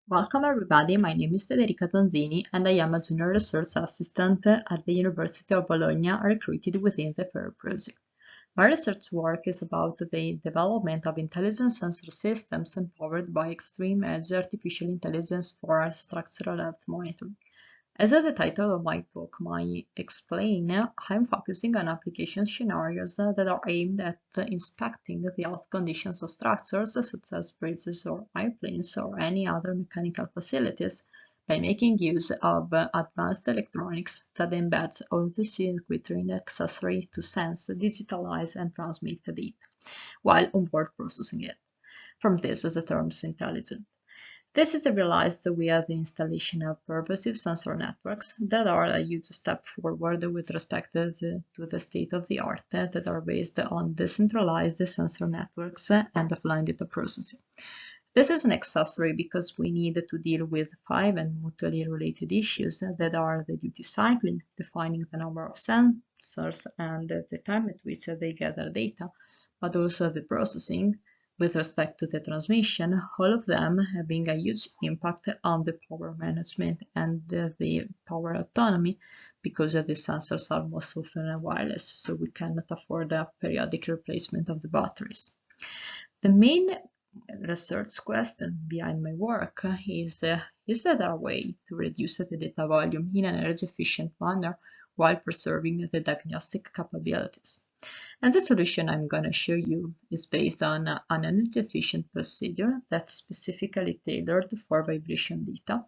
Welcome everybody, my name is Federica Zonzini and I am a Junior Research Assistant at the University of Bologna recruited within the FAIR project. My research work is about the development of intelligent sensor systems empowered by extreme-edge artificial intelligence for structural health monitoring. As the title of my talk might explain, I'm focusing on application scenarios that are aimed at inspecting the health conditions of structures such as bridges or airplanes or any other mechanical facilities by making use of advanced electronics that embeds all the circuitry necessary to sense, digitalize, and transmit the data, while onboard processing it. From this, the term is intelligent. This is realized via the installation of pervasive sensor networks that are a huge step forward with respect to the state-of-the-art that are based on decentralized sensor networks and offline data processing. This is necessary because we need to deal with 5 and mutually related issues that are the duty cycling, defining the number of sensors and the time at which they gather data, but also the processing, with respect to the transmission, all of them having a huge impact on the power management and the power autonomy, because the sensors are most often wireless, so we cannot afford a periodic replacement of the batteries. The main research question behind my work is there a way to reduce the data volume in an energy-efficient manner while preserving the diagnostic capabilities? And the solution I'm going to show you is based on an energy-efficient procedure that's specifically tailored for vibration data,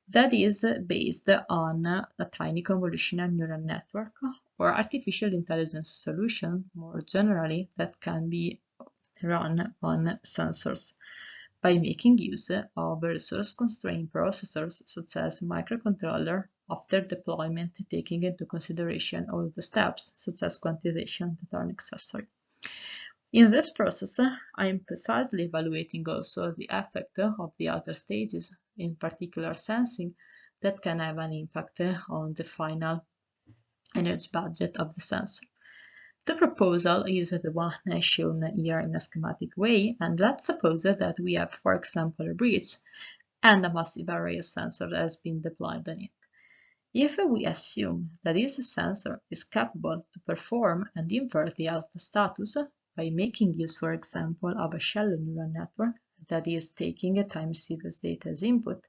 that is based on a tiny convolutional neural network or artificial intelligence solution, more generally, that can be run on sensors by making use of resource-constrained processors such as microcontroller after deployment, taking into consideration all the steps such as quantization that are necessary. In this process, I am precisely evaluating also the effect of the other stages, in particular sensing, that can have an impact on the final energy budget of the sensor. The proposal is the one shown here in a schematic way, and let's suppose that we have, for example, a bridge and a massive array of sensors has been deployed on it. If we assume that this sensor is capable to perform and invert the health status by making use, for example, of a shallow neural network that is taking a time series data as input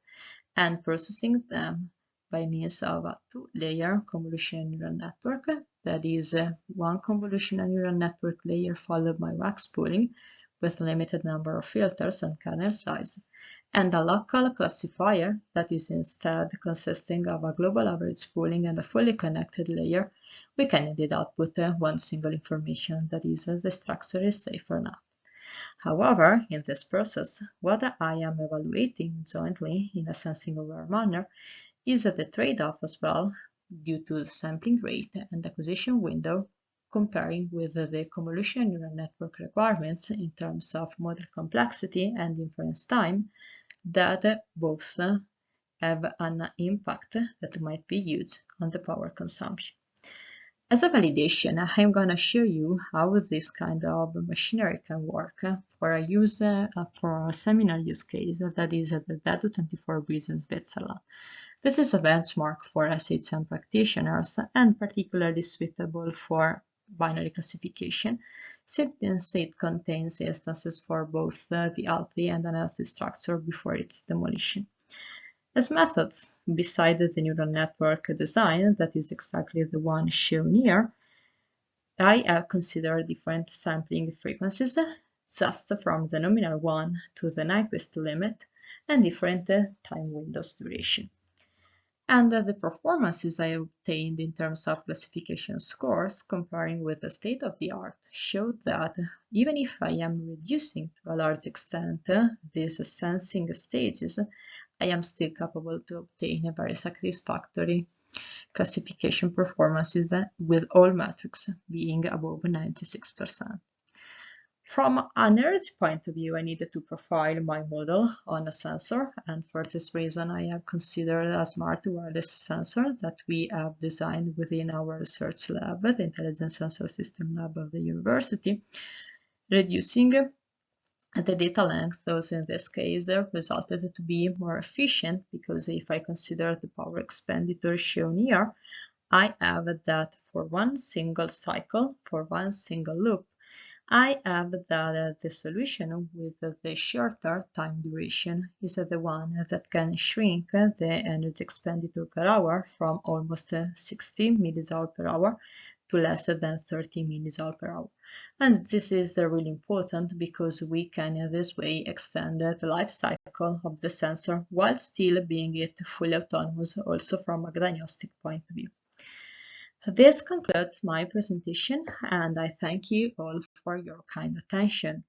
and processing them by means of a two-layer convolutional neural network, that is one convolutional neural network layer followed by wax pooling with limited number of filters and kernel size, and a local classifier that is instead consisting of a global average pooling and a fully connected layer, we can indeed output one single information, that is the structure is safe or not. However, in this process, what I am evaluating jointly in a sensing-aware manner is the trade-off as well, due to the sampling rate and acquisition window, comparing with the convolutional neural network requirements in terms of model complexity and inference time, that both have an impact that might be huge on the power consumption. As a validation, I'm going to show you how this kind of machinery can work for a seminal use case, that is the DADU24 bridge in Switzerland. This is a benchmark for SHM practitioners and particularly suitable for binary classification, since it contains instances for both the healthy and unhealthy structure before its demolition. As methods, beside the neural network design, that is exactly the one shown here, I have considered different sampling frequencies, just from the nominal one to the Nyquist limit, and different time windows duration. And the performances I obtained in terms of classification scores, comparing with the state-of-the-art, showed that even if I am reducing to a large extent these sensing stages, I am still capable to obtain a very satisfactory classification performances with all metrics being above 96%. From an energy point of view, I needed to profile my model on a sensor, and for this reason I have considered a smart wireless sensor that we have designed within our research lab, the Intelligent Sensor System Lab of the University, reducing The data length, thus in this case, resulted to be more efficient because if I consider the power expenditure shown here, I have that for one single cycle, for one single loop, I have that the solution with the shorter time duration is the one that can shrink the energy expenditure per hour from almost 60 millijoule per hour to less than 30 millijoule per hour. And this is really important because we can in this way extend the life cycle of the sensor while still being it fully autonomous also from a diagnostic point of view. This concludes my presentation and I thank you all for your kind attention.